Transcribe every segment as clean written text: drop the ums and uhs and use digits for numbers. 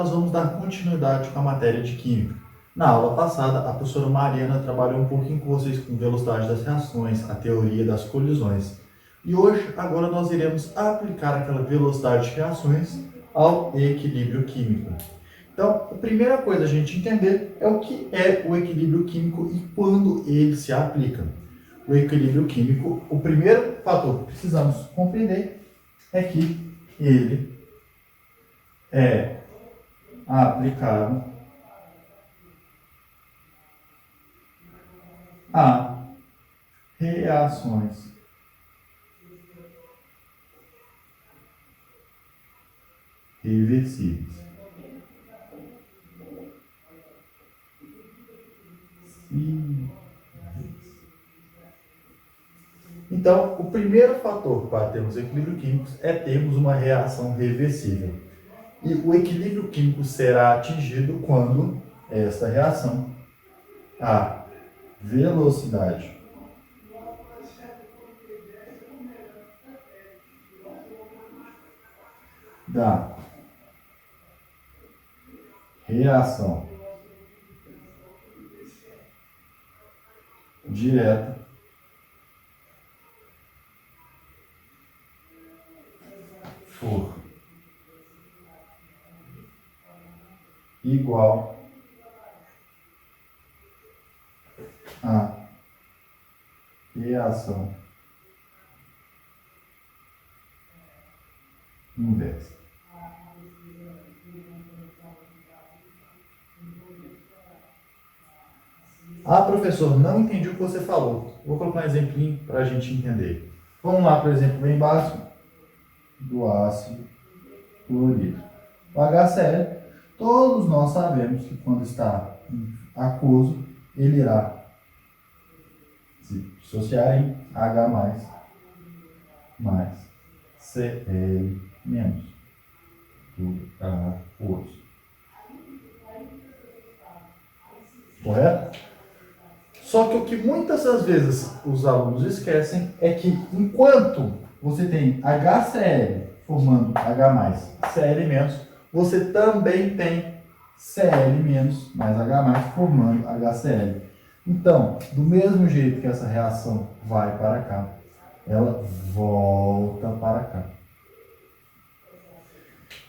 nós vamos dar continuidade com a matéria de Química. Na aula passada, a professora Mariana trabalhou um pouquinho com vocês com velocidade das reações, a teoria das colisões. E hoje, agora nós iremos aplicar aquela velocidade de reações ao equilíbrio químico. Então, a primeira coisa a gente entender é o que é o equilíbrio químico e quando ele se aplica. O equilíbrio químico, o primeiro fator que precisamos compreender é que ele é aplicado a reações reversíveis. Então, o primeiro fator para termos equilíbrio químico é termos uma reação reversível. E o equilíbrio químico será atingido quando esta reação, a velocidade da reação direta for igual à reação inversa. Ah, professor, não entendi o que você falou. Vou colocar um exemplinho para a gente entender. Vamos lá, por exemplo, bem básico do ácido clorídrico. O HCl, todos nós sabemos que quando está aquoso, ele irá se dissociar em H mais Cl menos do aquoso. Correto? Só que o que muitas das vezes os alunos esquecem é que enquanto você tem HCl formando H mais Cl-, você também tem Cl- mais H+ formando HCl. Então, do mesmo jeito que essa reação vai para cá, ela volta para cá.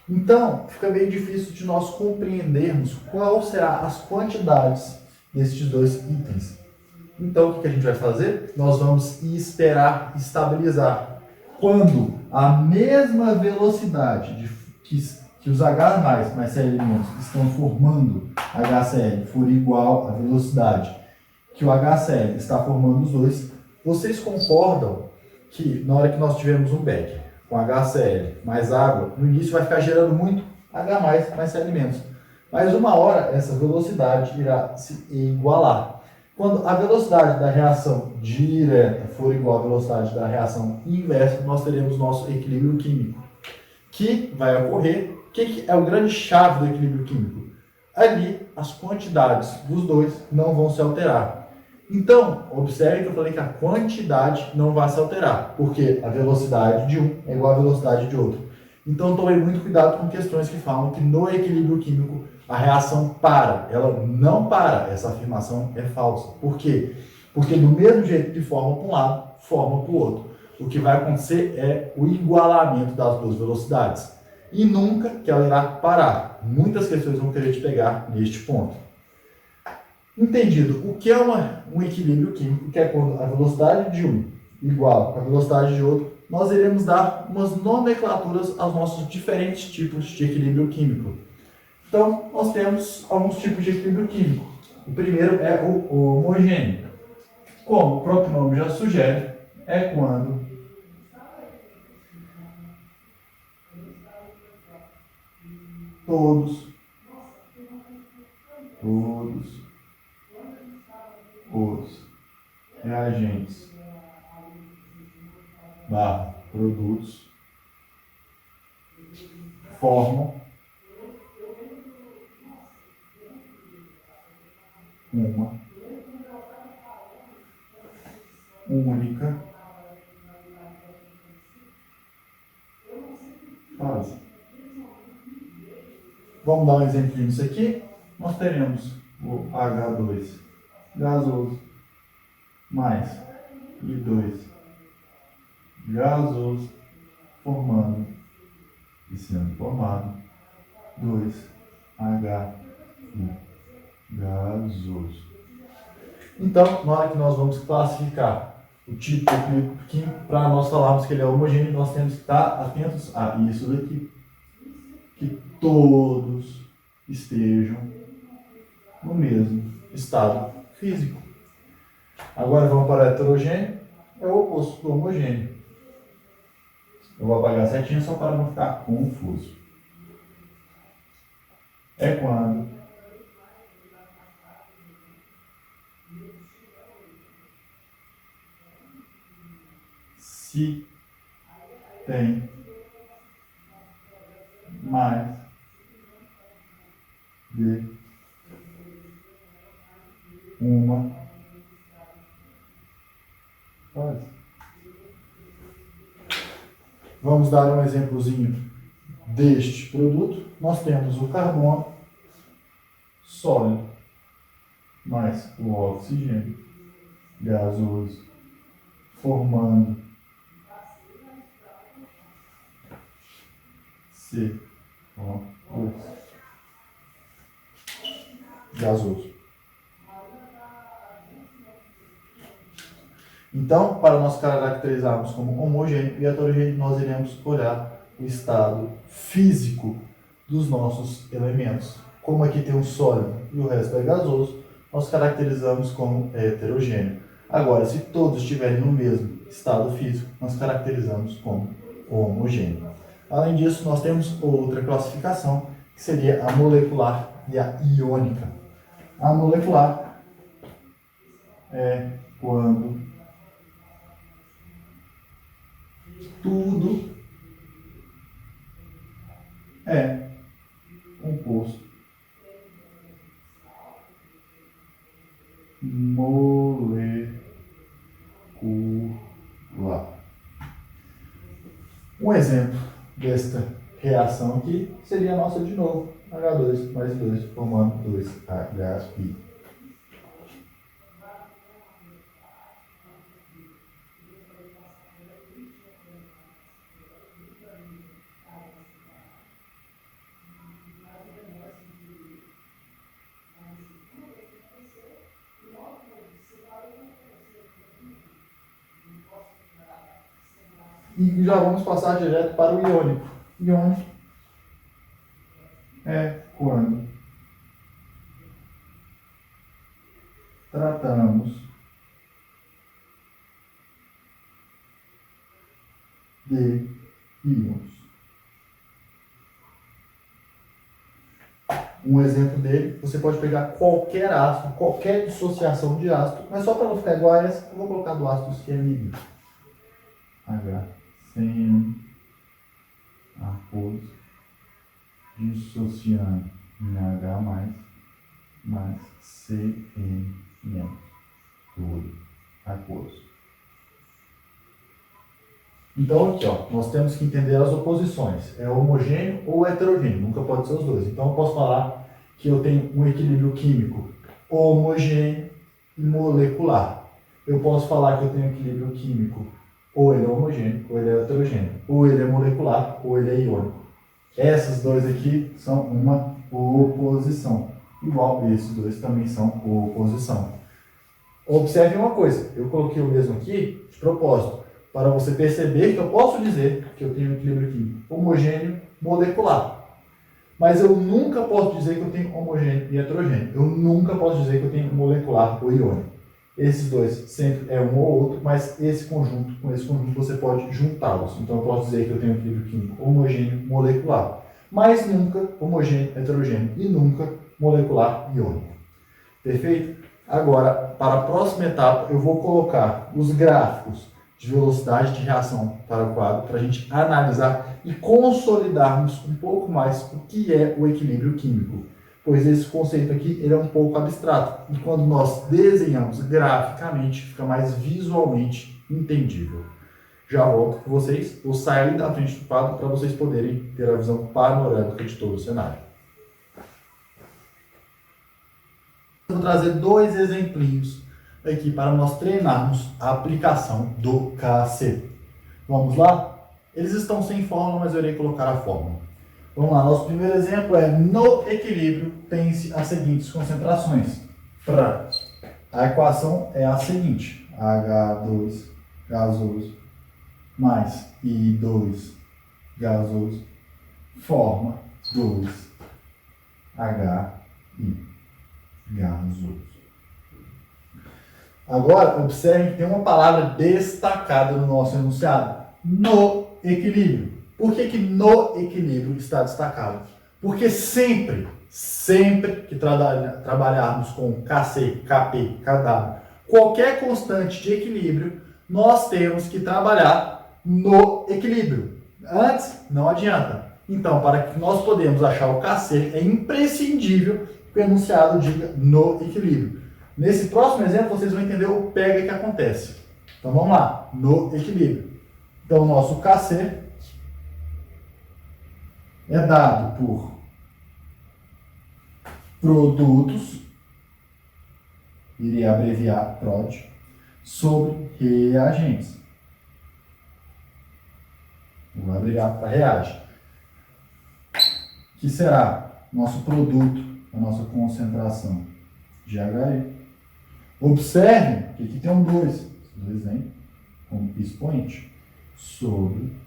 Então, fica bem difícil de nós compreendermos qual será as quantidades destes dois itens. Então, o que a gente vai fazer? Nós vamos esperar estabilizar. Quando a mesma velocidade que os H mais Cl- estão formando HCl for igual à velocidade que o HCl está formando os dois, vocês concordam que na hora que nós tivermos um becker com HCl mais água, no início vai ficar gerando muito H mais Cl-. Mas uma hora essa velocidade irá se igualar. Quando a velocidade da reação direta for igual à velocidade da reação inversa, nós teremos nosso equilíbrio químico, que vai ocorrer. O que é o grande chave do equilíbrio químico? Ali, as quantidades dos dois não vão se alterar. Então, observe que eu falei que a quantidade não vai se alterar, porque a velocidade de um é igual à velocidade de outro. Então, tome muito cuidado com questões que falam que no equilíbrio químico a reação para. Ela não para. Essa afirmação é falsa. Por quê? Porque do mesmo jeito que forma para um lado, forma para o outro. O que vai acontecer é o igualamento das duas velocidades. E nunca que ela irá parar. Muitas questões vão querer te pegar neste ponto. Entendido o que é um equilíbrio químico, que é quando a velocidade de um igual à velocidade de outro, nós iremos dar umas nomenclaturas aos nossos diferentes tipos de equilíbrio químico. Então, nós temos alguns tipos de equilíbrio químico. O primeiro é o homogêneo. Como o próprio nome já sugere, é quando todos os reagentes produtos formam uma única fase. Vamos dar um exemplo disso aqui. Nós teremos o H2 gasoso mais I2 gasoso formando e sendo formado 2HI gasoso. Então, na hora que nós vamos classificar o tipo de equilíbrio químico, para nós falarmos que ele é homogêneo, nós temos que estar atentos a isso daqui. Que todos estejam no mesmo estado físico. Agora vamos para o heterogêneo, é o oposto do homogêneo. Eu vou apagar certinho só para não ficar confuso. É quando se tem mais de uma fase. Vamos dar um exemplozinho deste produto. Nós temos o carbono sólido mais o oxigênio gasoso formando CO2 gasoso. Então, para nós caracterizarmos como homogêneo e heterogêneo, nós iremos olhar o estado físico dos nossos elementos. Como aqui tem um sólido e o resto é gasoso, nós caracterizamos como heterogêneo. Agora, se todos estiverem no mesmo estado físico, nós caracterizamos como homogêneo. Além disso, nós temos outra classificação, que seria a molecular e a iônica. A molecular é quando tudo é composto molecular. Um exemplo desta reação aqui seria a nossa de novo, H2 mais 2 formando 2HI. E já vamos passar direto para o iônico. Iônico é quando tratamos de íons. Um exemplo dele, você pode pegar qualquer ácido, qualquer dissociação de ácido, mas só para não ficar igual a essa, eu vou colocar do ácido cianídrico. HCN aquoso dissociando em H mais CN tudo aquoso. Então aqui, ó, nós temos que entender as oposições. É homogêneo ou heterogêneo, nunca pode ser os dois. Então eu posso falar que eu tenho um equilíbrio químico homogêneo e molecular. Eu posso falar que eu tenho um equilíbrio químico ou ele é homogêneo, ou ele é heterogêneo, ou ele é molecular, ou ele é iônico. Esses dois aqui são uma oposição. Igual esses dois também são oposição. Observe uma coisa, eu coloquei o mesmo aqui de propósito, para você perceber que eu posso dizer que eu tenho um equilíbrio químico homogêneo molecular. Mas eu nunca posso dizer que eu tenho homogêneo e heterogêneo. Eu nunca posso dizer que eu tenho molecular ou iônico. Esses dois sempre é um ou outro, mas esse conjunto, com esse conjunto você pode juntá-los. Então eu posso dizer que eu tenho um equilíbrio químico homogêneo molecular, mas nunca homogêneo heterogêneo e nunca molecular iônico. Perfeito? Agora, para a próxima etapa, eu vou colocar os gráficos de velocidade de reação para o quadro, para a gente analisar e consolidarmos um pouco mais o que é o equilíbrio químico. Pois esse conceito aqui ele é um pouco abstrato. E quando nós desenhamos graficamente, fica mais visualmente entendível. Já volto com vocês, vou sair da frente do quadro para vocês poderem ter a visão panorâmica de todo o cenário. Eu vou trazer dois exemplinhos aqui para nós treinarmos a aplicação do KC. Vamos lá? Eles estão sem fórmula, mas eu irei colocar a fórmula. Vamos lá, nosso primeiro exemplo é: no equilíbrio tem-se as seguintes concentrações. A equação é a seguinte: H2 gasoso mais I2 gasoso forma 2HI gasoso. Agora, observe que tem uma palavra destacada no nosso enunciado: no equilíbrio. Por que no equilíbrio está destacado? Porque sempre que trabalharmos com KC, KP, KW, qualquer constante de equilíbrio, nós temos que trabalhar no equilíbrio. Antes, não adianta. Então, para que nós podemos achar o KC, é imprescindível que o enunciado diga no equilíbrio. Nesse próximo exemplo, vocês vão entender o pega que acontece. Então, vamos lá. No equilíbrio. Então, o nosso KC é dado por produtos, irei abreviar PROD, sobre reagentes. Vou abreviar para reage. Que será nosso produto, a nossa concentração de HE. Observe que aqui tem um 2. Esse 2 vem como expoente sobre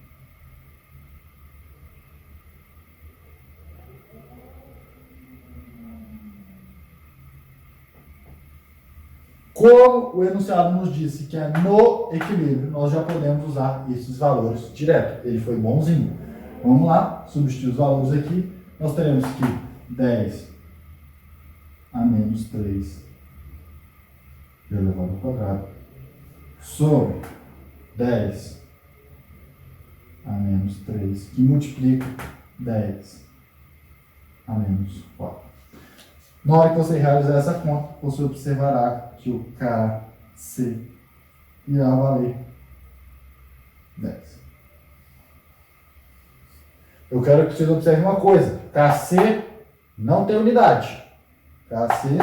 como o enunciado nos disse que é no equilíbrio, nós já podemos usar esses valores direto. Ele foi bonzinho. Vamos lá, substituir os valores aqui. Nós teremos que 10 a menos 3 elevado ao quadrado sobre 10 a menos 3, que multiplica 10 a menos 4. Na hora que você realizar essa conta, você observará que o KC irá valer 10. Eu quero que vocês observem uma coisa: KC não tem unidade. KC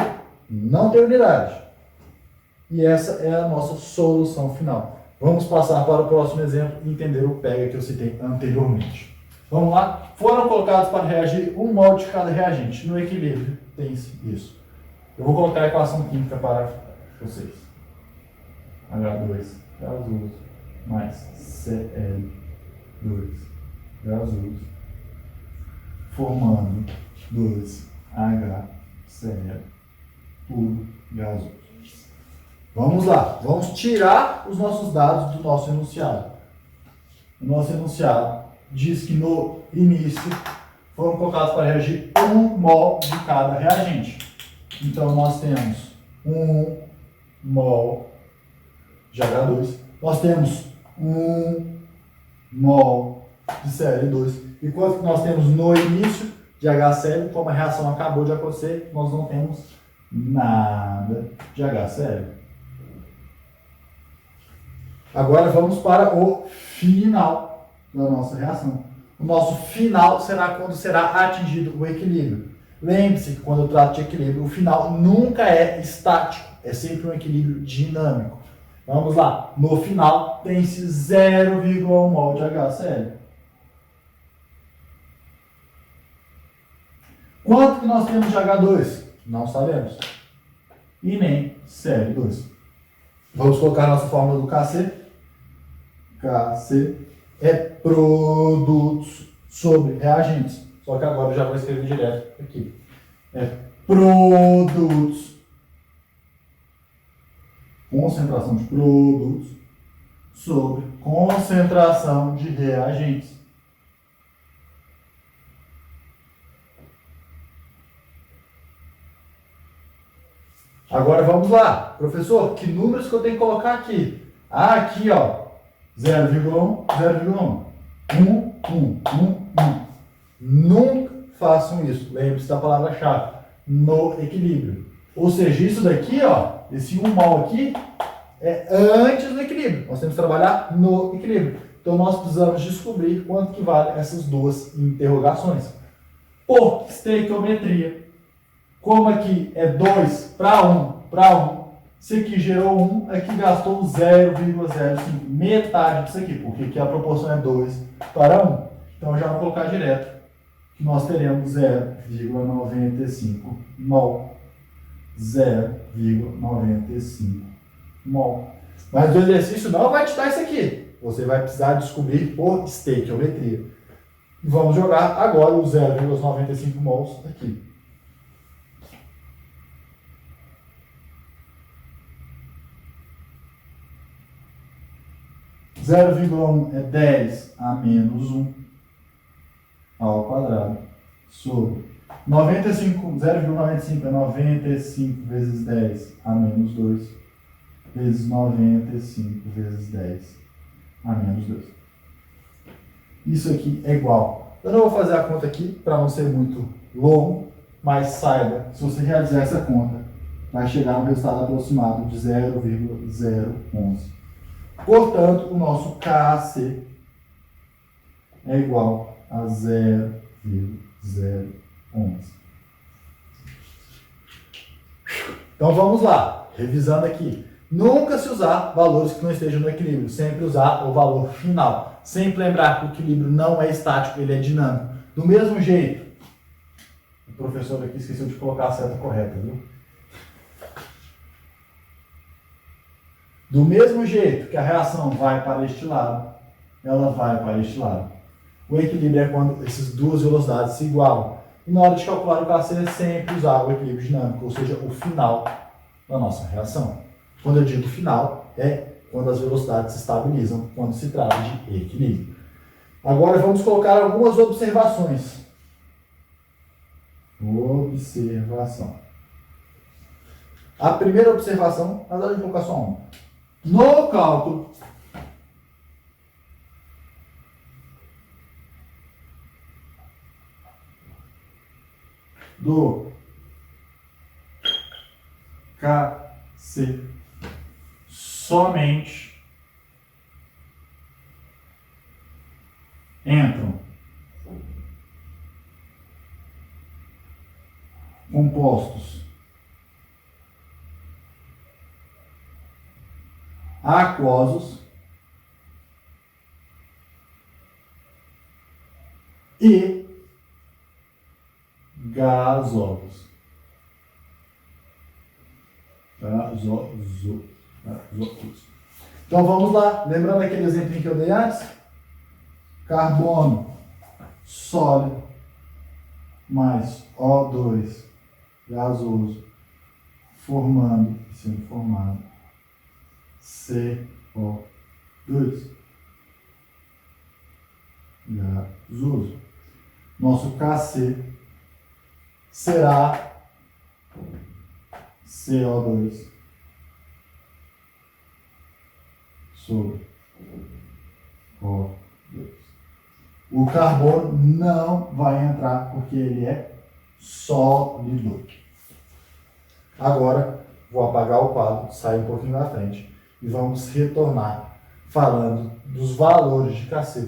não tem unidade. E essa é a nossa solução final. Vamos passar para o próximo exemplo e entender o pega que eu citei anteriormente. Vamos lá? Foram colocados para reagir um mol de cada reagente. No equilíbrio tem-se isso. Eu vou colocar a equação química para vocês. H2 gasoso mais Cl2 gasoso formando 2HCl tudo gasoso. Vamos lá, vamos tirar os nossos dados do nosso enunciado. O nosso enunciado diz que no início foram colocados para reagir 1 mol de cada reagente. Então nós temos 1 mol de H2, nós temos 1 mol de Cl2. E quanto que nós temos no início de HCl? Como a reação acabou de acontecer, nós não temos nada de HCl. Agora vamos para o final da nossa reação. O nosso final será quando será atingido o equilíbrio. Lembre-se que quando eu trato de equilíbrio, o final nunca é estático, é sempre um equilíbrio dinâmico. Vamos lá, no final tem-se 0,1 mol de HCl. Quanto que nós temos de H2? Não sabemos. E nem Cl2. Vamos colocar a nossa fórmula do KC. KC é produtos sobre reagentes. Só que agora eu já vou escrever direto aqui. É produtos, concentração de produtos sobre concentração de reagentes. Agora vamos lá. Professor, que números que eu tenho que colocar aqui? Ah, aqui ó, 0,1, 0,1. 1. Nunca façam isso. Lembre-se da palavra-chave. No equilíbrio. Ou seja, isso daqui, ó, esse 1 mol aqui, é antes do equilíbrio. Nós temos que trabalhar no equilíbrio. Então nós precisamos descobrir quanto que vale essas duas interrogações. Por estequiometria, Como aqui é 2 para 1, isso aqui gerou 1, aqui gastou 0,05, metade disso aqui, porque aqui a proporção é 2 para 1. Então eu já vou colocar direto que nós teremos 0,95 mol. 0,95 mol. Mas o exercício não vai te dar isso aqui. Você vai precisar descobrir por estequiometria. E vamos jogar agora os 0,95 mols aqui. 0,1 é 10 a menos 1 ao quadrado sobre 0,95 é 95 vezes 10 a menos 2 vezes 95 vezes 10 a menos 2. Isso aqui é igual. Eu não vou fazer a conta aqui para não ser muito longo, mas saiba, se você realizar essa conta, vai chegar a um resultado aproximado de 0,011. Portanto, o nosso KC é igual a 0,011. Então vamos lá, revisando aqui. Nunca se usar valores que não estejam no equilíbrio, sempre usar o valor final. Sempre lembrar que o equilíbrio não é estático, ele é dinâmico. Do mesmo jeito, o professor aqui esqueceu de colocar a seta correta, viu? Do mesmo jeito que a reação vai para este lado, ela vai para este lado. O equilíbrio é quando essas duas velocidades se igualam. E na hora de calcular o KC, é sempre usar o equilíbrio dinâmico, ou seja, o final da nossa reação. Quando eu digo final, é quando as velocidades se estabilizam, quando se trata de equilíbrio. Agora vamos colocar algumas observações. Observação. A primeira observação, na verdade, eu vou colocar só uma. No cálculo do KC somente entram compostos aquosos e gasosos. Gasosos. Então vamos lá, lembrando aquele exemplo que eu dei antes? Carbono sólido mais O2 gasoso formando, sendo formado CO2 gasoso. Nosso KC será CO2 sobre O2. O carbono não vai entrar porque ele é sólido. Agora, vou apagar o quadro, sair um pouquinho da frente e vamos retornar falando dos valores de KC.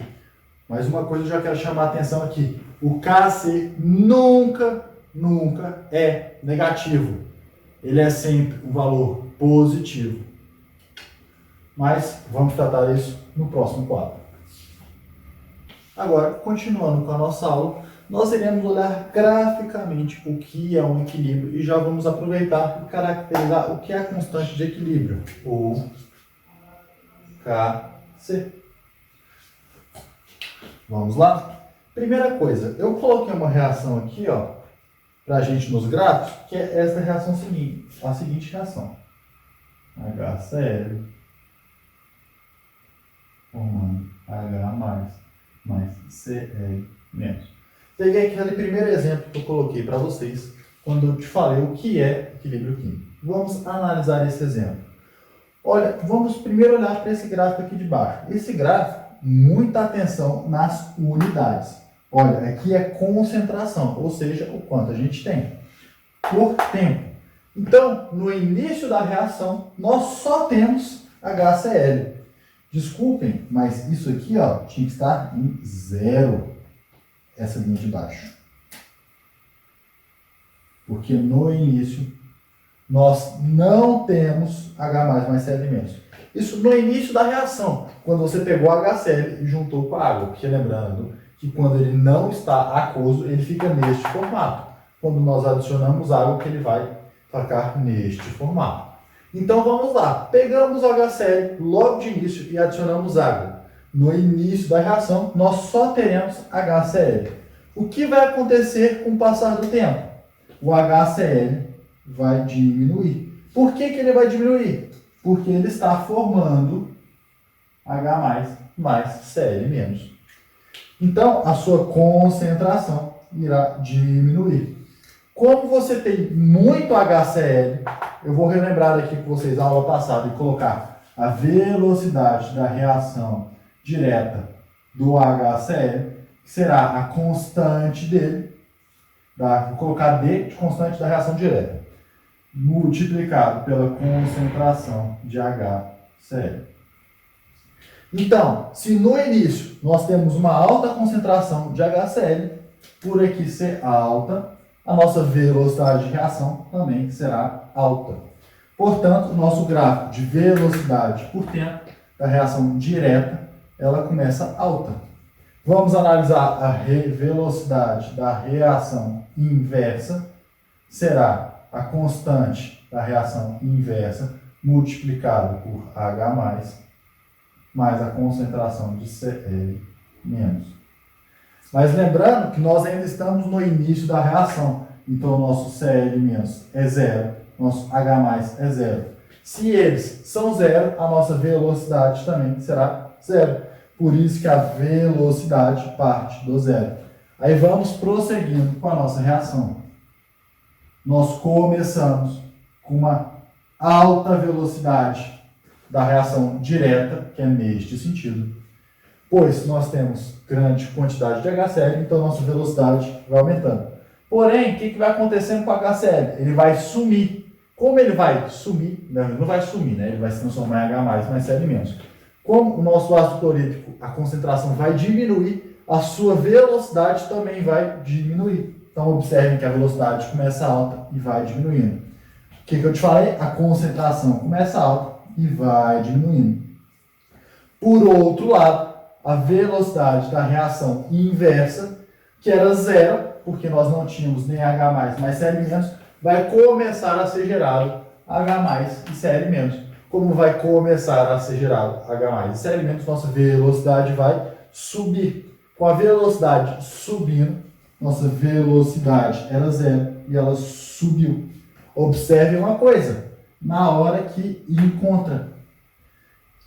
Mas uma coisa eu já quero chamar a atenção aqui. O KC nunca é negativo. Ele é sempre um valor positivo. Mas vamos tratar isso no próximo quadro. Agora, continuando com a nossa aula, nós iremos olhar graficamente o que é um equilíbrio e já vamos aproveitar e caracterizar o que é a constante de equilíbrio. O KC. Vamos lá? Primeira coisa, eu coloquei uma reação aqui, ó, pra gente nos gráficos, que é essa reação seguinte, a seguinte reação. HCl formando H mais Cl menos. Peguei aquele primeiro exemplo que eu coloquei para vocês quando eu te falei o que é equilíbrio químico. Vamos analisar esse exemplo. Olha, vamos primeiro olhar para esse gráfico aqui de baixo. Esse gráfico, muita atenção nas unidades. Olha, aqui é concentração, ou seja, o quanto a gente tem por tempo. Então, no início da reação, nós só temos HCl. Desculpem, mas isso aqui, ó, tinha que estar em 0, essa linha de baixo. Porque no início nós não temos H mais Cl-. Isso no início da reação, quando você pegou HCl e juntou com a água. Porque lembrando que quando ele não está aquoso, ele fica neste formato. Quando nós adicionamos água, que ele vai ficar neste formato. Então vamos lá, pegamos o HCl logo de início e adicionamos água. No início da reação, nós só teremos HCl. O que vai acontecer com o passar do tempo? O HCl vai diminuir. Por que ele vai diminuir? Porque ele está formando H mais Cl-. Então, a sua concentração irá diminuir. Como você tem muito HCl, eu vou relembrar aqui com vocês a aula passada e colocar a velocidade da reação direta do HCl, que será a constante dele, vou colocar D de constante da reação direta, multiplicado pela concentração de HCl. Então, se no início nós temos uma alta concentração de HCl, por aqui ser alta, a nossa velocidade de reação também será alta. Portanto, o nosso gráfico de velocidade por tempo da reação direta, ela começa alta. Vamos analisar a velocidade da reação inversa. Será a constante da reação inversa multiplicado por H+, mais a concentração de Cl-. Mas lembrando que nós ainda estamos no início da reação. Então, o nosso Cl- é zero, nosso H+ é zero. Se eles são zero, a nossa velocidade também será zero. Por isso que a velocidade parte do zero. Aí vamos prosseguindo com a nossa reação. Nós começamos com uma alta velocidade da reação direta, que é neste sentido. Pois nós temos grande quantidade de HCl, então nossa velocidade vai aumentando. Porém, o que vai acontecendo com o HCl? Ele vai sumir. Como ele vai sumir? Não, ele não vai sumir, né? Ele vai se transformar em H+, mais Cl-. Como o nosso ácido clorídrico, a concentração vai diminuir, a sua velocidade também vai diminuir. Então, observem que a velocidade começa alta e vai diminuindo. O que eu te falei? A concentração começa alta e vai diminuindo. Por outro lado, a velocidade da reação inversa, que era zero, porque nós não tínhamos nem H+, mais Cl-, vai começar a ser gerado H+ e Cl-. Como vai começar a ser gerado H+ e Cl-, nossa velocidade vai subir. Com a velocidade subindo, nossa velocidade era zero e ela subiu. Observe uma coisa, na hora que encontra.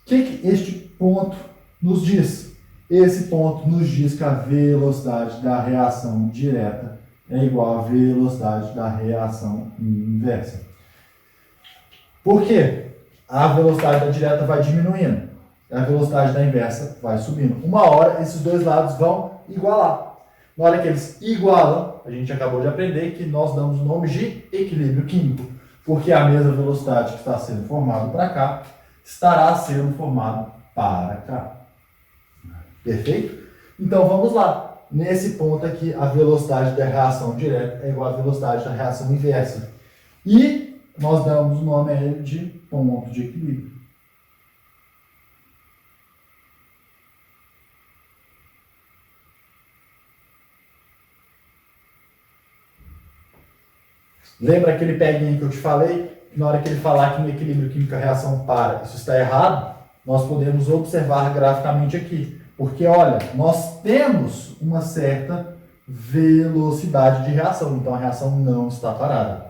O que este ponto nos diz? Esse ponto nos diz que a velocidade da reação direta é igual à velocidade da reação inversa. Por quê? A velocidade da direta vai diminuindo, a velocidade da inversa vai subindo. Uma hora, esses dois lados vão igualar. Na hora que eles igualam, a gente acabou de aprender que nós damos o nome de equilíbrio químico, porque a mesma velocidade que está sendo formada para cá, estará sendo formada para cá. Perfeito? Então vamos lá. Nesse ponto aqui, a velocidade da reação direta é igual à velocidade da reação inversa. E nós damos o nome a ele de ponto de equilíbrio. Lembra aquele peguinho que eu te falei? Que na hora que ele falar que no equilíbrio químico a reação para, isso está errado, nós podemos observar graficamente aqui. Porque, olha, nós temos uma certa velocidade de reação, então a reação não está parada.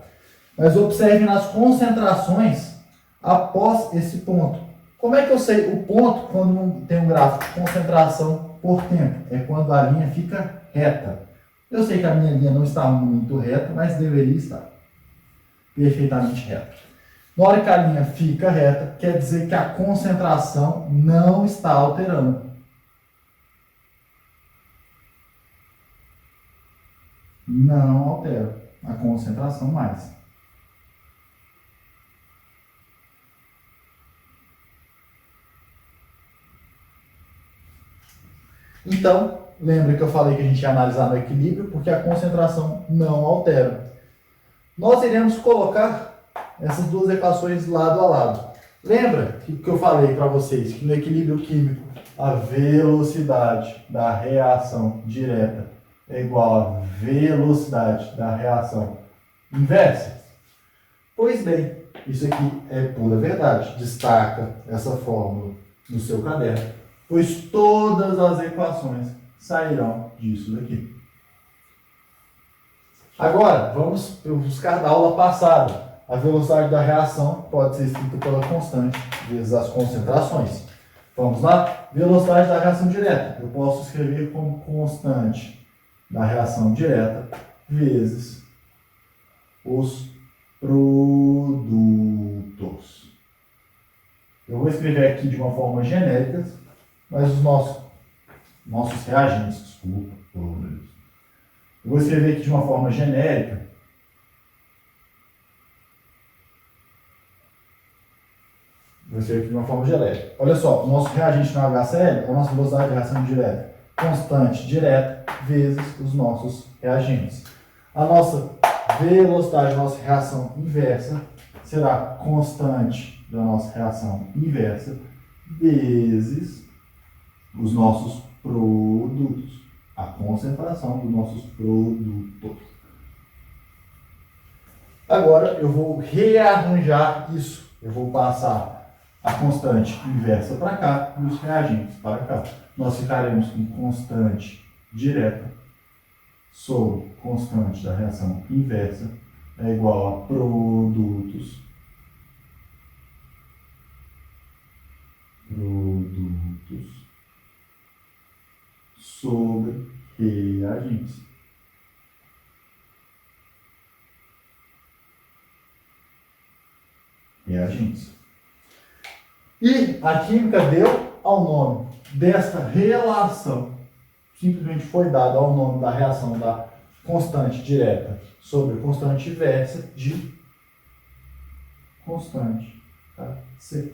Mas observe nas concentrações após esse ponto. Como é que eu sei o ponto quando não tem um gráfico de concentração por tempo? É quando a linha fica reta. Eu sei que a minha linha não está muito reta, mas deveria estar perfeitamente reta. Na hora que a linha fica reta, quer dizer que a concentração não está alterando. Não altera a concentração mais. Então, lembra que eu falei que a gente ia analisar no equilíbrio, porque a concentração não altera. nós iremos colocar essas duas equações lado a lado. Lembra que eu falei para vocês que no equilíbrio químico a velocidade da reação direta é igual à velocidade da reação inversa? Pois bem, isso aqui é pura verdade. Destaca essa fórmula no seu caderno, pois todas as equações sairão disso daqui. Agora, vamos buscar da aula passada. A velocidade da reação pode ser escrita pela constante vezes as concentrações. Vamos lá? Velocidade da reação direta. Eu posso escrever como constante da reação direta vezes os produtos. Eu vou escrever aqui de uma forma genérica, mas os nossos reagentes, desculpa, eu vou escrever aqui de uma forma genérica. Olha só, o nosso reagente no HCl, a nossa velocidade de reação direta, constante direta, vezes os nossos reagentes. A nossa velocidade da nossa reação inversa será constante da nossa reação inversa, vezes os nossos produtos. A concentração dos nossos produtos. Agora eu vou rearranjar isso. Eu vou passar a constante inversa para cá e os reagentes para cá. Nós ficaremos com constante direta sobre constante da reação inversa é igual a produtos sobre reagentes. E a química deu ao nome desta relação, simplesmente foi dado ao nome da reação da constante direta sobre constante inversa de constante, tá? C.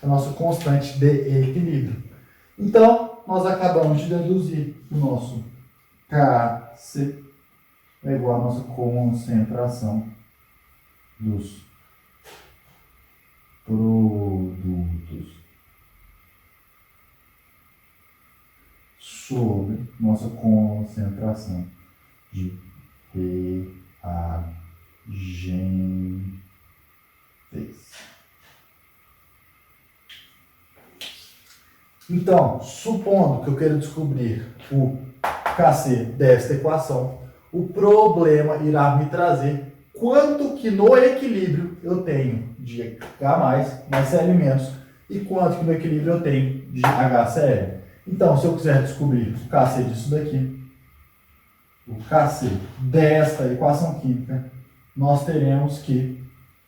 A nossa constante de equilíbrio. Então, nós acabamos de deduzir o nosso Kc é igual à nossa concentração dos produtos sobre nossa concentração de reagentes. Então, supondo que eu queira descobrir o Kc desta equação, o problema irá me trazer quanto que no equilíbrio eu tenho de H+, mais Cl- e quanto que no equilíbrio eu tenho de HCl. Então, se eu quiser descobrir o Kc disso daqui, o Kc desta equação química, nós teremos que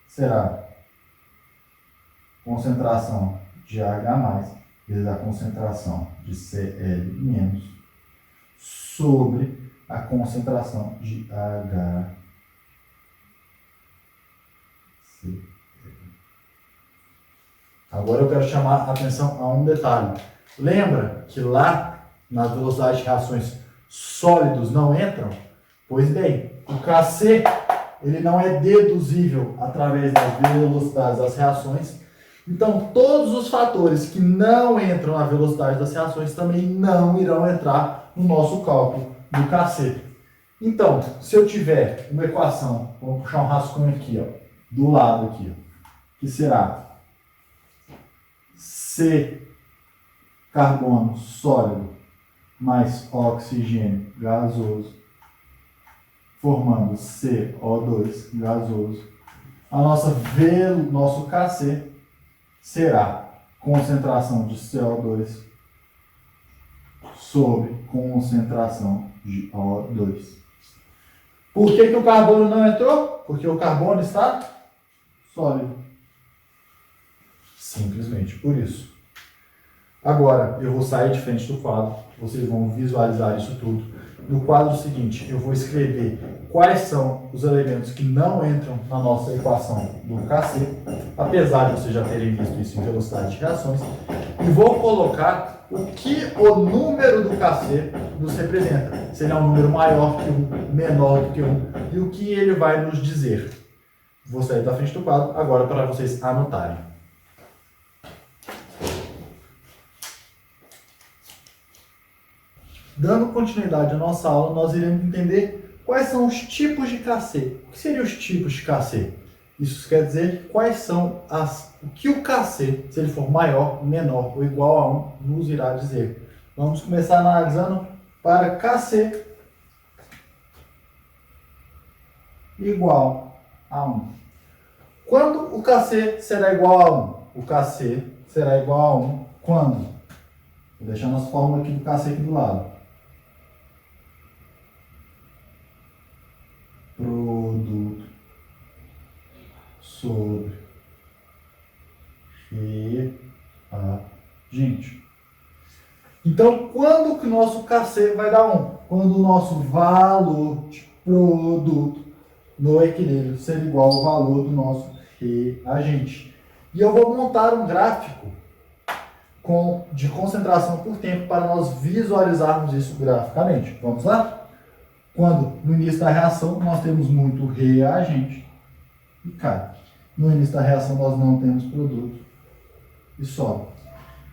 será concentração de H+, vezes a concentração de Cl- sobre a concentração de HCl. Agora eu quero chamar a atenção a um detalhe. Lembra que lá na velocidade de reações sólidos não entram? Pois bem, o Kc ele não é deduzível através das velocidades das reações. Então, todos os fatores que não entram na velocidade das reações também não irão entrar no nosso cálculo do Kc. Então, se eu tiver uma equação, vamos puxar um rascunho aqui, ó, do lado aqui, ó, que será C carbono sólido mais oxigênio gasoso, formando CO2 gasoso. Nosso Kc será concentração de CO2 sobre concentração de O2. Por que o carbono não entrou? Porque o carbono está sólido. Simplesmente por isso. Agora, eu vou sair de frente do quadro, vocês vão visualizar isso tudo. No quadro seguinte, eu vou escrever quais são os elementos que não entram na nossa equação do Kc, apesar de vocês já terem visto isso em velocidade de reações. e vou colocar o que o número do KC nos representa. Se ele é um número maior que um, menor do que um, e o que ele vai nos dizer. Vou sair da frente do quadro agora para vocês anotarem. Dando continuidade à nossa aula, nós iremos entender quais são os tipos de KC. O que seriam os tipos de KC? Isso quer dizer quais são o que o KC, se ele for maior, menor ou igual a 1, nos irá dizer. Vamos começar analisando para KC igual a 1. Quando o KC será igual a 1? O KC será igual a 1 quando? Vou deixar nossa fórmula aqui do KC aqui do lado. Produto sobre reagente. Então, quando que o nosso KC vai dar 1? Quando o nosso valor de produto no equilíbrio ser igual ao valor do nosso reagente. E eu vou montar um gráfico de concentração por tempo para nós visualizarmos isso graficamente. Vamos lá? Quando no início da reação nós temos muito reagente e cai. No início da reação nós não temos produto e sobe.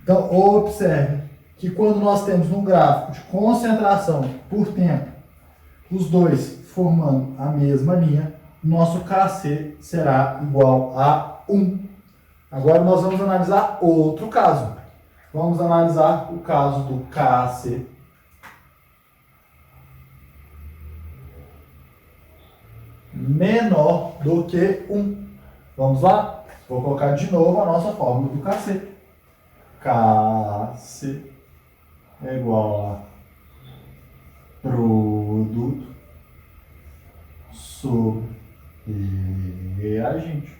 Então observe que quando nós temos um gráfico de concentração por tempo, os dois formando a mesma linha, nosso KC será igual a 1. Agora nós vamos analisar outro caso. Vamos analisar o caso do KC menor do que 1. Vamos lá? Vou colocar de novo a nossa fórmula do KC. KC é igual a produto sobre reagente.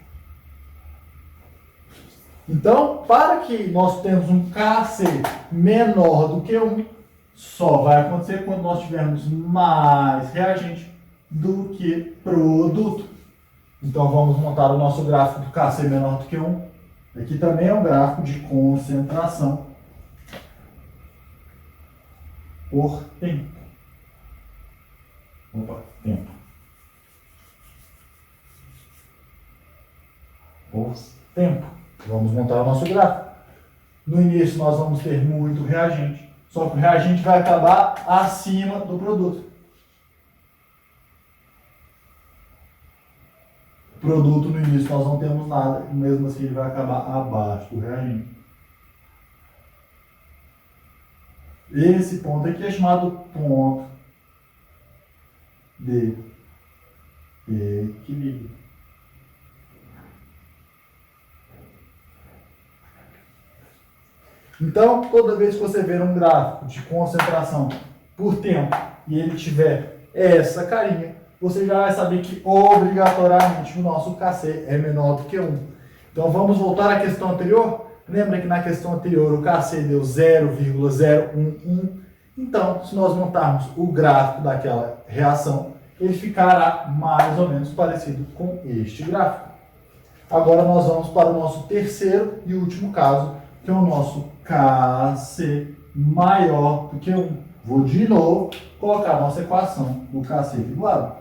Então, para que nós tenhamos um KC menor do que 1, só vai acontecer quando nós tivermos mais reagente do que produto. Então vamos montar o nosso gráfico do KC menor do que 1. Aqui também é um gráfico de concentração por tempo. Tempo. Por tempo. Vamos montar o nosso gráfico. No início nós vamos ter muito reagente, só que o reagente vai acabar acima do produto. Produto no início nós não temos nada, e mesmo assim ele vai acabar abaixo do reagente. Esse ponto aqui é chamado ponto de equilíbrio. Então, toda vez que você ver um gráfico de concentração por tempo e ele tiver essa carinha, você já vai saber que obrigatoriamente o nosso KC é menor do que 1. Então vamos voltar à questão anterior. Lembra que na questão anterior o KC deu 0,011. Então, se nós montarmos o gráfico daquela reação, ele ficará mais ou menos parecido com este gráfico. Agora nós vamos para o nosso terceiro e último caso, que é o nosso KC maior do que 1. Vou de novo colocar a nossa equação do KC aqui do lado.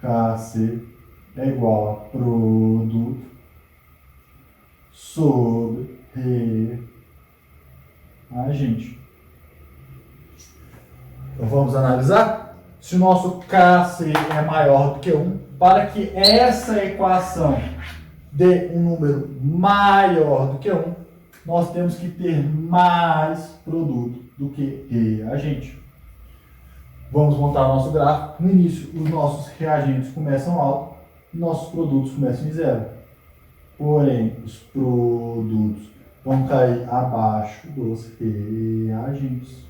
KC é igual a produto sobre reagente. Então vamos analisar? Se o nosso KC é maior do que 1, para que essa equação dê um número maior do que 1, nós temos que ter mais produto do que reagente. Vamos montar nosso gráfico. No início, os nossos reagentes começam alto e nossos produtos começam em 0. Porém, os produtos vão cair abaixo dos reagentes.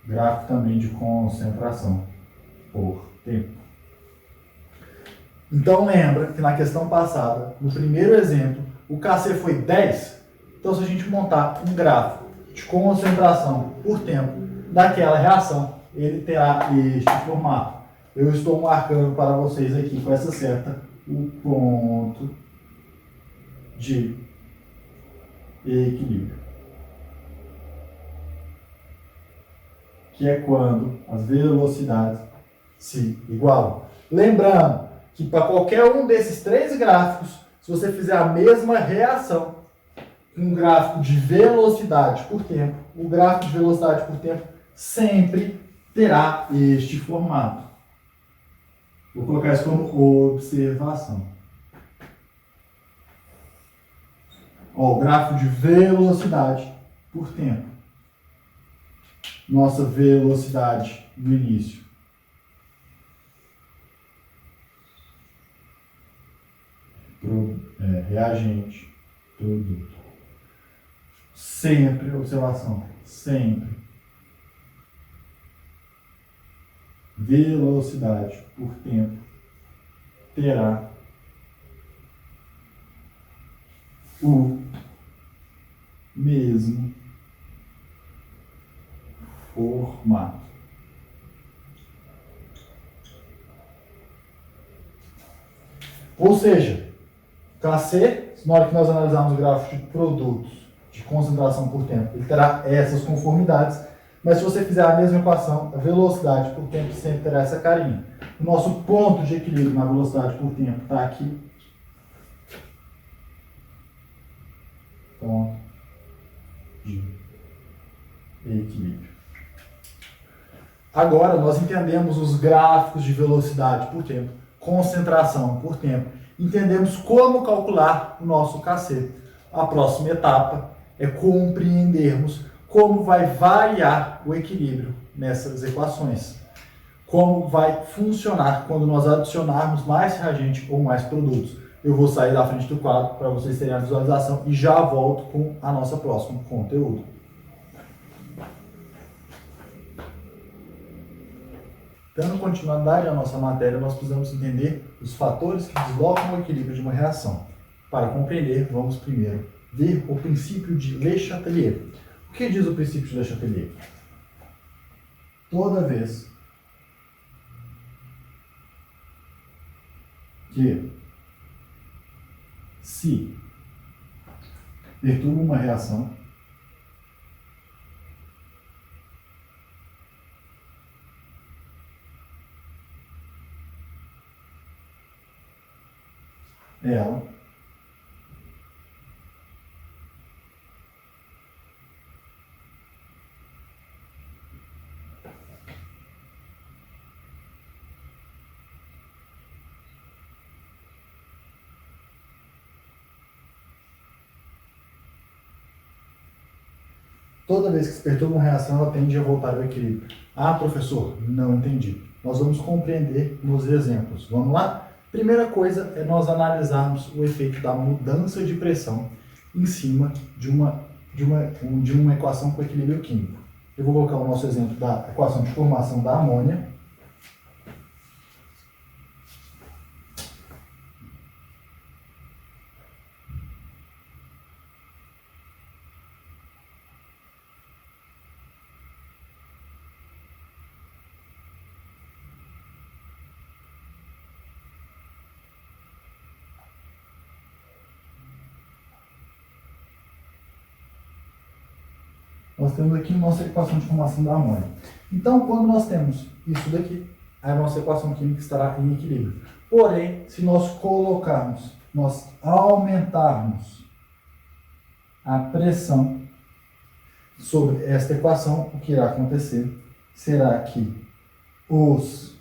Gráfico também de concentração por tempo. Então lembra que na questão passada, no primeiro exemplo, o KC foi 10. Então se a gente montar um gráfico de concentração por tempo daquela reação, ele terá este formato. Eu estou marcando para vocês aqui com essa seta o ponto de equilíbrio, que é quando as velocidades se igualam. Lembrando que para qualquer um desses três gráficos, se você fizer a mesma reação, um gráfico de velocidade por tempo, o gráfico de velocidade por tempo sempre terá este formato. Vou colocar isso como observação. Ó, o gráfico de velocidade por tempo. Nossa velocidade no início. Reagente, produto. Sempre observação. Sempre. Velocidade por tempo terá o mesmo formato. Ou seja, KC, na hora que nós analisarmos o gráfico de produtos de concentração por tempo, ele terá essas conformidades, mas se você fizer a mesma equação, a velocidade por tempo sempre terá essa carinha. O nosso ponto de equilíbrio na velocidade por tempo está aqui. Ponto de equilíbrio. Agora nós entendemos os gráficos de velocidade por tempo, concentração por tempo, entendemos como calcular o nosso KC. A próxima etapa é compreendermos como vai variar o equilíbrio nessas equações. Como vai funcionar quando nós adicionarmos mais reagente ou mais produtos. Eu vou sair da frente do quadro para vocês terem a visualização e já volto com a nossa próxima conteúdo. Dando continuidade à nossa matéria, nós precisamos entender os fatores que deslocam o equilíbrio de uma reação. Para compreender, vamos primeiro ver o princípio de Le Chatelier. O que diz o princípio de Le Chatelier? Toda vez que se perturba uma reação, ela toda vez que se perturba uma reação, ela tende a voltar ao equilíbrio. Ah, professor, não entendi. Nós vamos compreender nos exemplos. Vamos lá? Primeira coisa é nós analisarmos o efeito da mudança de pressão em cima de uma equação com equilíbrio químico. Eu vou colocar o nosso exemplo da equação de formação da amônia. Nós temos aqui nossa equação de formação da amônia. Então, quando nós temos isso daqui, a nossa equação química estará em equilíbrio. Porém, se nós colocarmos, nós aumentarmos a pressão sobre esta equação, o que irá acontecer será que os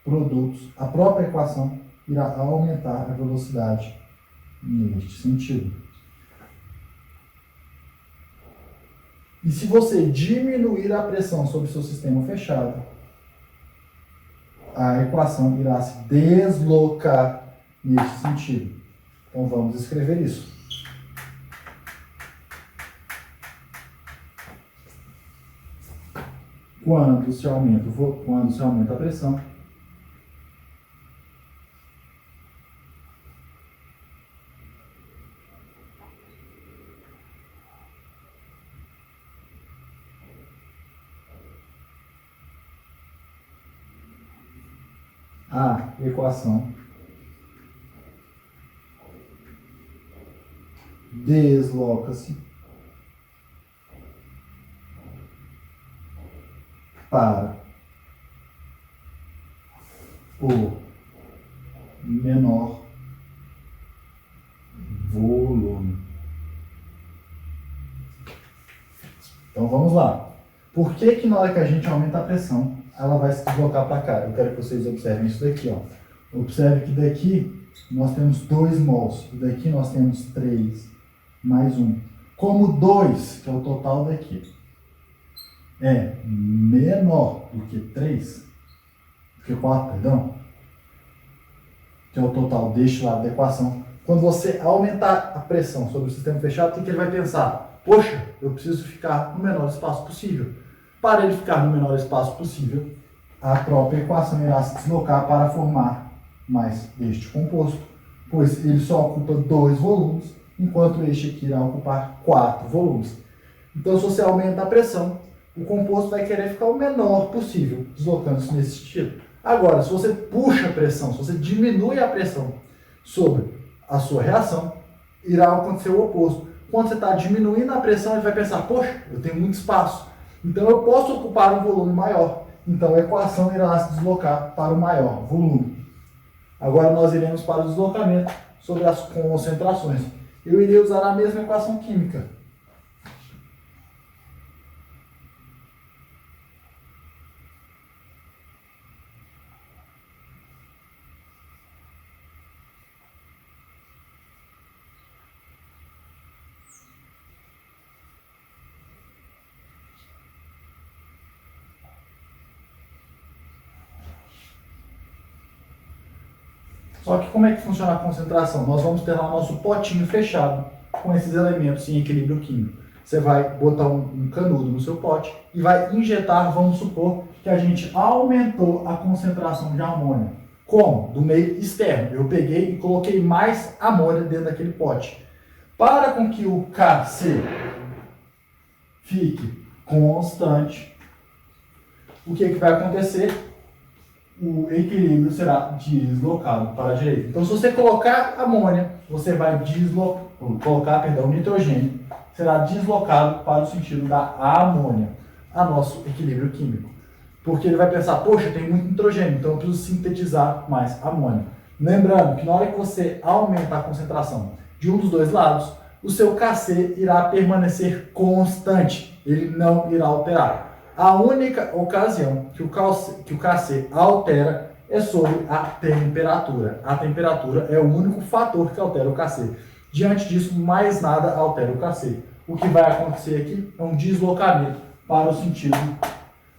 produtos, a própria equação, irá aumentar a velocidade neste sentido. E se você diminuir a pressão sobre o seu sistema fechado, a equação irá se deslocar nesse sentido. Então vamos escrever isso. Quando se aumenta a pressão, A equação desloca-se para o menor volume. Então vamos lá. Por que que na hora que a gente aumenta a pressão, ela vai se deslocar para cá? Eu quero que vocês observem isso daqui, ó. Observe que daqui nós temos 2 mols, e daqui nós temos 3 mais 1. Como 2, que é o total daqui, é menor do que 3, do que 4, perdão, que é o total deste lado da equação. Quando você aumentar a pressão sobre o sistema fechado, o que ele vai pensar? Poxa, eu preciso ficar no menor espaço possível. Para ele ficar no menor espaço possível, a própria equação irá se deslocar para formar mais este composto, pois ele só ocupa 2 volumes, enquanto este aqui irá ocupar 4 volumes. Então, se você aumenta a pressão, o composto vai querer ficar o menor possível, deslocando-se nesse sentido. Agora, se você puxa a pressão, se você diminui a pressão sobre a sua reação, irá acontecer o oposto. Quando você está diminuindo a pressão, ele vai pensar, poxa, eu tenho muito espaço, então eu posso ocupar um volume maior. Então a equação irá se deslocar para o maior volume. Agora nós iremos para o deslocamento sobre as concentrações. Eu irei usar a mesma equação química. Só que como é que funciona a concentração? Nós vamos ter lá o nosso potinho fechado com esses elementos em equilíbrio químico. Você vai botar um canudo no seu pote e vai injetar, vamos supor que a gente aumentou a concentração de amônia. Como? Do meio externo. Eu peguei e coloquei mais amônia dentro daquele pote. Para com que o Kc fique constante, o que vai acontecer? O equilíbrio será deslocado para a direita. Então, se você colocar amônia, você vai colocar nitrogênio, será deslocado para o sentido da amônia, a nosso equilíbrio químico. Porque ele vai pensar, poxa, tem muito nitrogênio, então eu preciso sintetizar mais amônia. Lembrando que na hora que você aumenta a concentração de um dos dois lados, o seu Kc irá permanecer constante, ele não irá alterar. A única ocasião que o Kc altera é sobre a temperatura. A temperatura é o único fator que altera o Kc. Diante disso, mais nada altera o Kc. O que vai acontecer aqui é um deslocamento para o sentido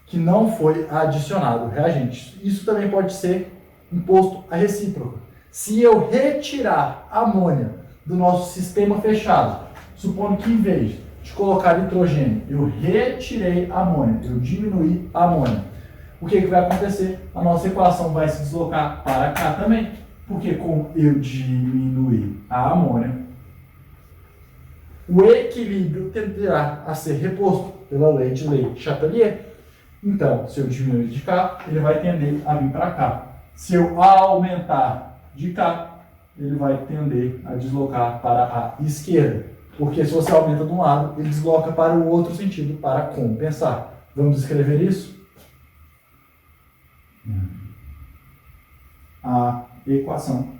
que não foi adicionado reagente. Isso também pode ser imposto a recíproca. Se eu retirar a amônia do nosso sistema fechado, supondo que em vez de colocar nitrogênio, eu retirei a amônia, eu diminuí a amônia. O que vai acontecer? A nossa equação vai se deslocar para cá também, porque como eu diminuí a amônia, o equilíbrio tenderá a ser reposto pela lei de Chatelier. Então, se eu diminuir de cá, ele vai tender a vir para cá. Se eu aumentar de cá, ele vai tender a deslocar para a esquerda. Porque se você aumenta de um lado, ele desloca para o outro sentido, para compensar. Vamos escrever isso? A equação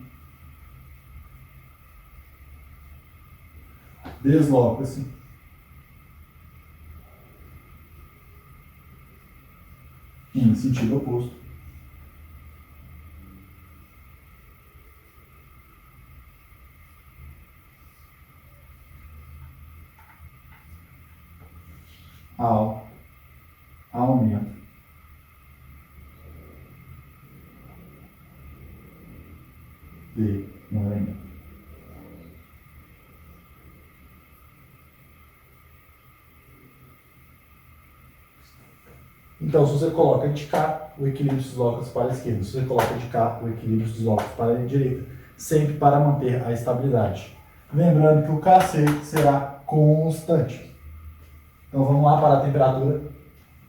desloca-se em sentido oposto ao aumento de um elemento. Então, se você coloca de cá, o equilíbrio se desloca para a esquerda. Se você coloca de cá, o equilíbrio se desloca para a direita, sempre para manter a estabilidade. Lembrando que o Kc será constante. Então vamos lá para a temperatura.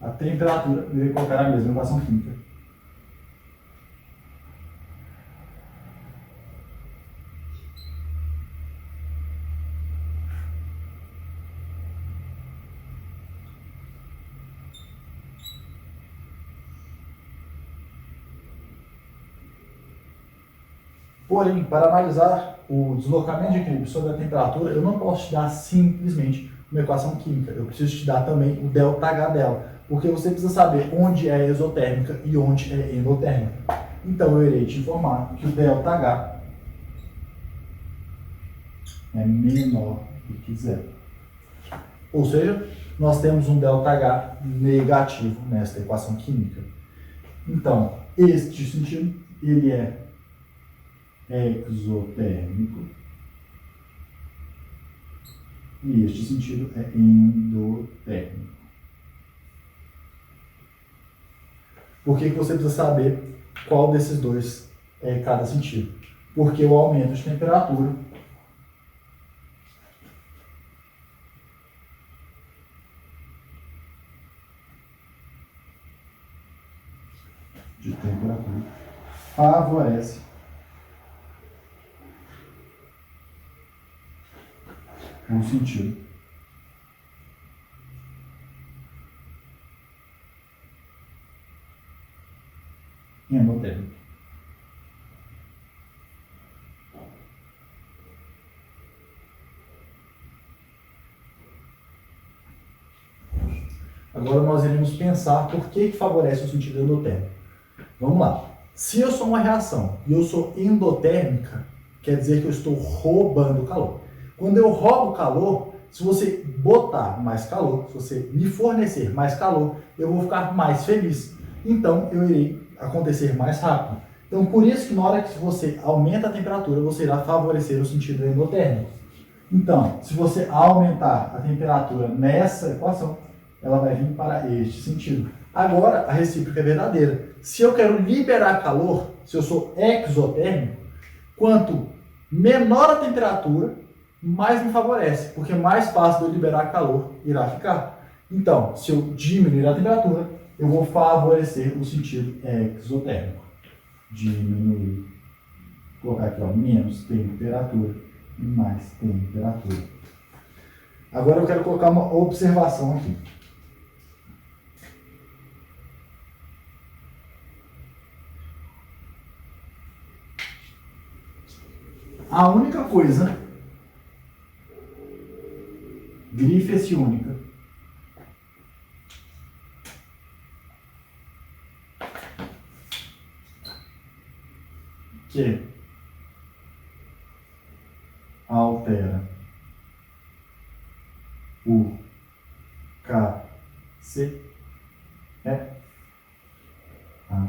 A temperatura, eu vou colocar a mesma equação química. Porém, para analisar o deslocamento de equilíbrio sobre a temperatura, eu não posso te dar simplesmente uma equação química. Eu preciso te dar também o ΔH dela, porque você precisa saber onde é exotérmica e onde é endotérmica. Então, eu irei te informar que o ΔH é menor do que zero. Ou seja, nós temos um ΔH negativo nesta equação química. Então, este sentido, ele é exotérmico e este sentido é endotérmico. Por que você precisa saber qual desses dois é cada sentido? Porque o aumento de temperatura favorece o sentido endotérmico. Agora nós iremos pensar por que favorece o sentido endotérmico. Vamos lá. Se eu sou uma reação e eu sou endotérmica, quer dizer que eu estou roubando calor. Quando eu roubo calor, se você botar mais calor, se você me fornecer mais calor, eu vou ficar mais feliz. Então, eu irei acontecer mais rápido. Então, por isso que na hora que você aumenta a temperatura, você irá favorecer o sentido endotérmico. Então, se você aumentar a temperatura nessa equação, ela vai vir para este sentido. Agora, a recíproca é verdadeira. Se eu quero liberar calor, se eu sou exotérmico, quanto menor a temperatura, mais me favorece, porque mais fácil de eu liberar calor irá ficar. Então, se eu diminuir a temperatura, eu vou favorecer o sentido exotérmico. Diminuir, colocar aqui, ó, menos temperatura e mais temperatura. Agora eu quero colocar uma observação aqui. A única coisa, grife-se única, que altera o KC é a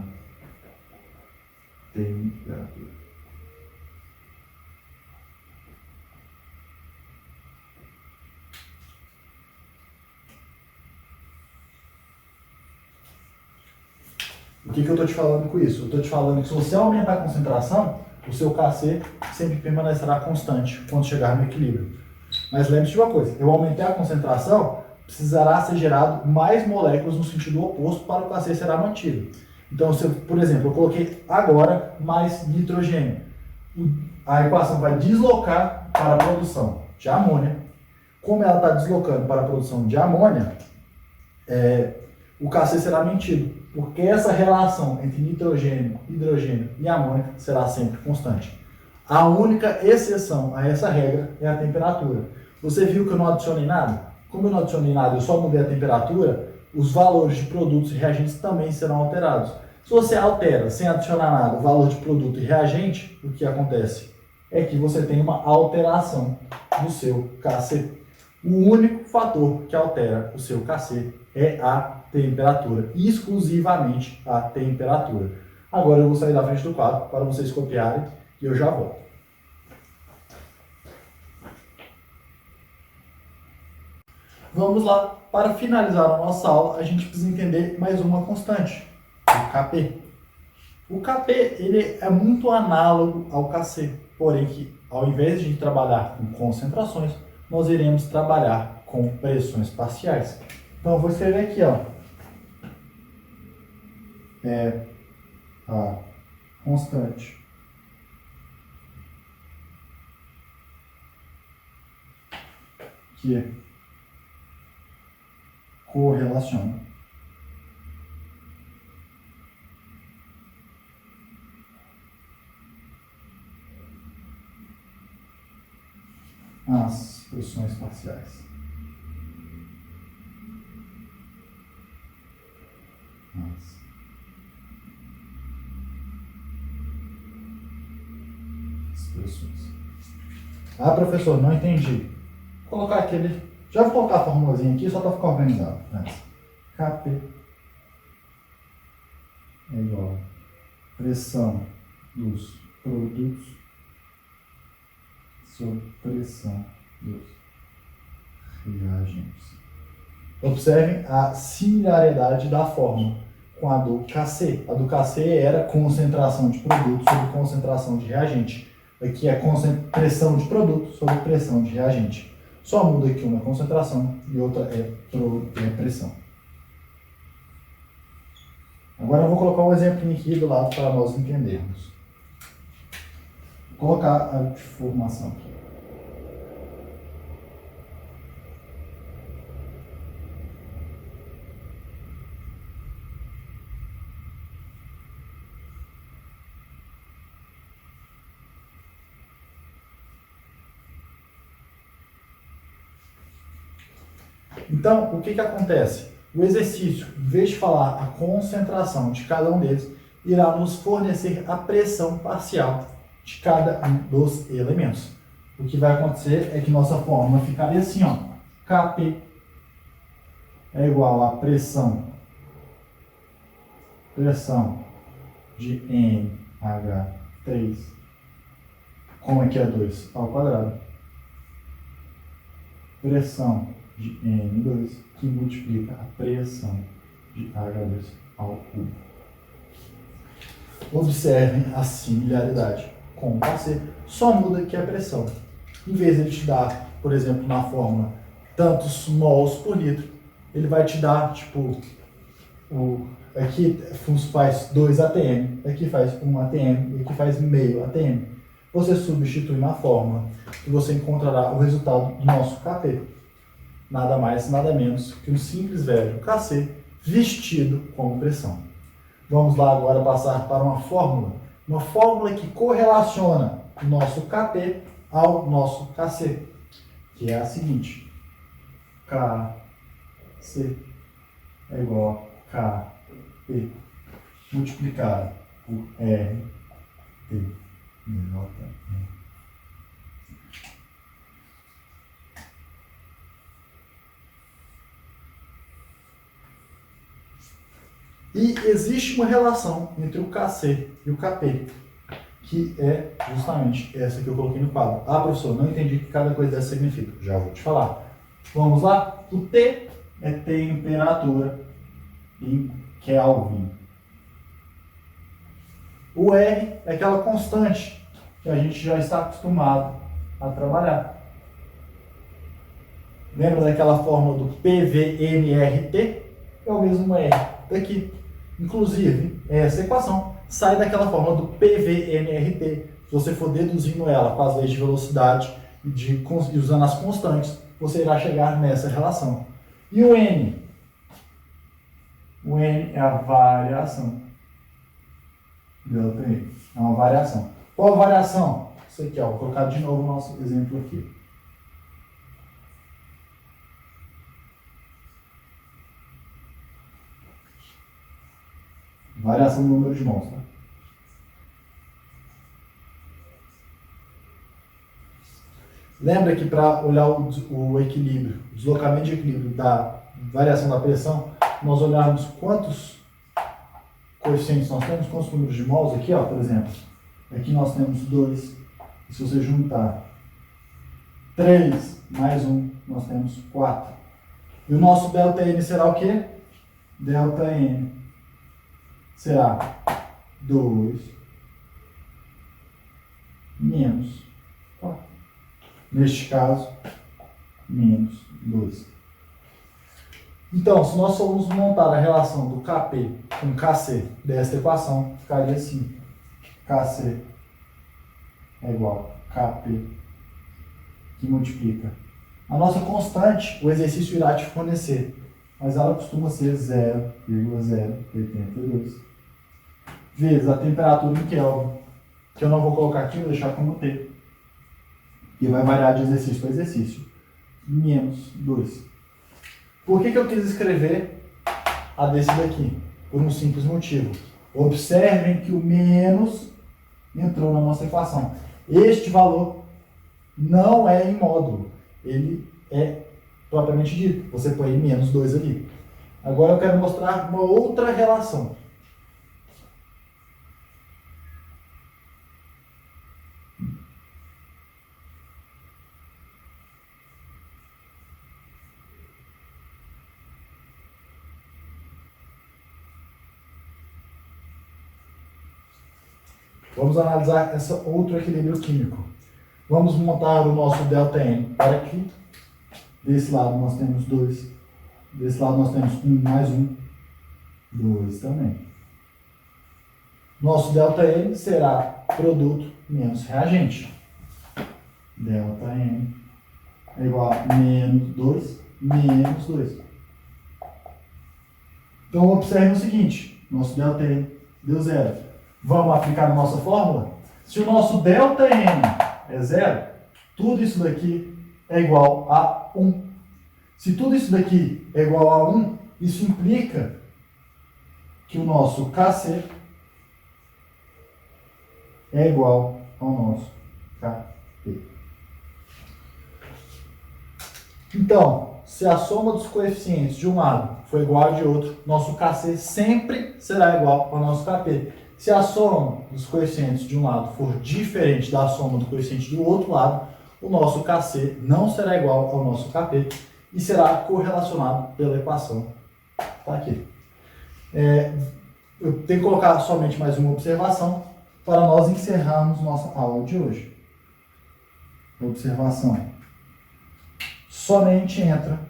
temperatura. O que eu estou te falando com isso? Eu estou te falando que se você aumentar a concentração, o seu KC sempre permanecerá constante quando chegar no equilíbrio. Mas lembre-se de uma coisa, eu aumentei a concentração, precisará ser gerado mais moléculas no sentido oposto para o KC será mantido. Então, se eu, por exemplo, eu coloquei agora mais nitrogênio, a equação vai deslocar para a produção de amônia. Como ela está deslocando para a produção de amônia, o KC será mantido, porque essa relação entre nitrogênio, hidrogênio e amônia será sempre constante. A única exceção a essa regra é a temperatura. Você viu que eu não adicionei nada? Como eu não adicionei nada, eu só mudei a temperatura, os valores de produtos e reagentes também serão alterados. Se você altera sem adicionar nada o valor de produto e reagente, o que acontece é que você tem uma alteração do seu KC. O único fator que altera o seu KC é a temperatura, exclusivamente a temperatura. Agora eu vou sair da frente do quadro para vocês copiarem e eu já volto. Vamos lá, para finalizar a nossa aula, a gente precisa entender mais uma constante, o Kp. O Kp ele é muito análogo ao Kc, porém que ao invés de a gente trabalhar com concentrações, nós iremos trabalhar com pressões parciais. Então eu vou escrever aqui, ó, é a constante que correlaciona as pressões parciais. As expressões. Ah, professor, não entendi. Vou colocar aquele. Já vou colocar a formulazinha aqui só para ficar organizado. Kp é igual a pressão dos produtos sobre pressão dos reagentes. Observem a similaridade da fórmula com a do Kc. A do Kc era concentração de produto sobre concentração de reagente. Aqui é pressão de produto sobre pressão de reagente. Só muda aqui uma concentração e outra é pressão. Agora eu vou colocar um exemplo aqui do lado para nós entendermos. Vou colocar a formação aqui. Então, o que acontece? O exercício, em vez de falar a concentração de cada um deles, irá nos fornecer a pressão parcial de cada um dos elementos. O que vai acontecer é que nossa fórmula ficaria assim, ó. Kp é igual a pressão de NH3, como aqui é 2 ao quadrado, pressão de N2, que multiplica a pressão de H2 ao cubo. Observem a similaridade com o Kc, só muda que a pressão. Em vez de ele te dar, por exemplo, na fórmula, tantos mols por litro, ele vai te dar, tipo, aqui faz 2 atm, aqui faz 1 atm, aqui faz meio atm. Você substitui na fórmula e você encontrará o resultado do nosso Kp. Nada mais, nada menos que um simples velho Kc vestido como pressão. Vamos lá agora passar para uma fórmula que correlaciona o nosso Kp ao nosso Kc, que é a seguinte: Kc é igual a Kp multiplicado por RT menor. E existe uma relação entre o Kc e o Kp, que é justamente essa que eu coloquei no quadro. Ah, professor, não entendi o que cada coisa dessa significa. Já vou te falar. Vamos lá? O T é temperatura em Kelvin. O R é aquela constante que a gente já está acostumado a trabalhar. Lembra daquela fórmula do PVNRT? É o mesmo R daqui. Inclusive, essa equação sai daquela fórmula do PVNRT. Se você for deduzindo ela com as leis de velocidade e usando as constantes, você irá chegar nessa relação. E o N? O N é a variação. Delta N. É uma variação. Qual a variação? Isso aqui, ó. Vou colocar de novo o nosso exemplo aqui. Variação do número de mols, tá? Lembra que para olhar o equilíbrio, o deslocamento de equilíbrio da variação da pressão, nós olharmos quantos coeficientes nós temos, quantos números de mols aqui, ó, por exemplo. Aqui nós temos 2, e se você juntar 3 mais 1, nós temos 4. E o nosso ΔN será o quê? ΔN será 2 menos 4. Neste caso, menos 2. Então, se nós formos montar a relação do Kp com Kc desta equação, ficaria assim. Kc é igual a Kp, que multiplica a nossa constante, o exercício irá te fornecer, mas ela costuma ser 0,082 vezes a temperatura em Kelvin, que eu não vou colocar aqui, vou deixar como T. que vai variar de exercício para exercício, menos 2. Por que eu quis escrever a desse daqui? Por um simples motivo. Observem que o menos entrou na nossa equação. Este valor não é em módulo, ele é propriamente dito. Você põe menos 2 ali. Agora eu quero mostrar uma outra relação. Vamos analisar esse outro equilíbrio químico. Vamos montar o nosso ΔN para aqui. Desse lado nós temos 2. Desse lado nós temos 1 mais 1. 2 também. Nosso ΔN será produto menos reagente. ΔN é igual a menos 2, menos 2. Então observe o seguinte, nosso ΔN deu 0. Vamos aplicar na nossa fórmula? Se o nosso ΔN é 0, tudo isso daqui é igual a 1. Se tudo isso daqui é igual a 1, isso implica que o nosso Kc é igual ao nosso Kp. Então, se a soma dos coeficientes de um lado for igual ao de outro, nosso Kc sempre será igual ao nosso Kp. Se a soma dos coeficientes de um lado for diferente da soma do coeficiente do outro lado, o nosso Kc não será igual ao nosso Kp e será correlacionado pela equação. Está aqui. Eu tenho que colocar somente mais uma observação para nós encerrarmos nossa aula de hoje. Observação. Somente entra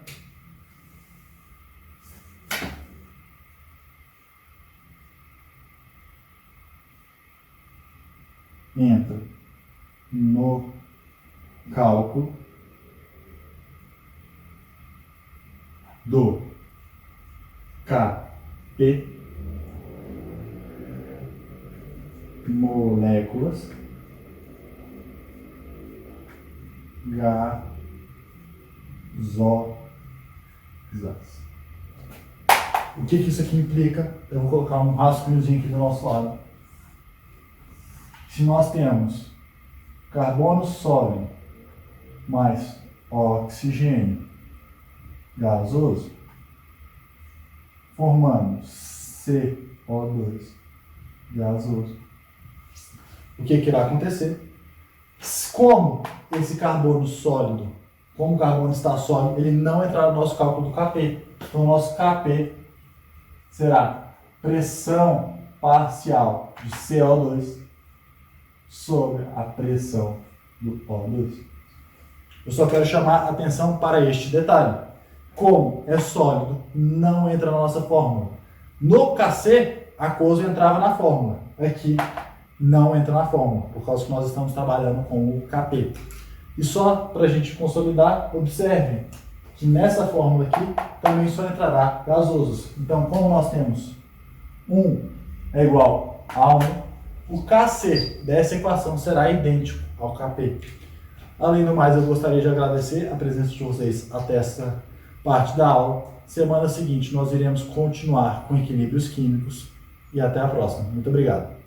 no cálculo do Kp moléculas gasosas. O que isso aqui implica? Eu vou colocar um rascunhozinho aqui do nosso lado. Se nós temos carbono sólido mais oxigênio gasoso, formando CO2 gasoso, o que irá acontecer? Como esse carbono sólido, como o carbono está sólido, ele não entrará no nosso cálculo do Kp. Então, o nosso Kp será pressão parcial de CO2 sobre a pressão do O2. Eu só quero chamar a atenção para este detalhe. Como é sólido, não entra na nossa fórmula. No Kc, a coisa entrava na fórmula. Aqui, não entra na fórmula, por causa que nós estamos trabalhando com o Kp. E só para a gente consolidar, observe que nessa fórmula aqui também só entrará gasosos. Então, como nós temos 1 é igual a 1, o Kc dessa equação será idêntico ao Kp. Além do mais, eu gostaria de agradecer a presença de vocês até essa parte da aula. Semana seguinte, nós iremos continuar com equilíbrios químicos. E até a próxima. Muito obrigado.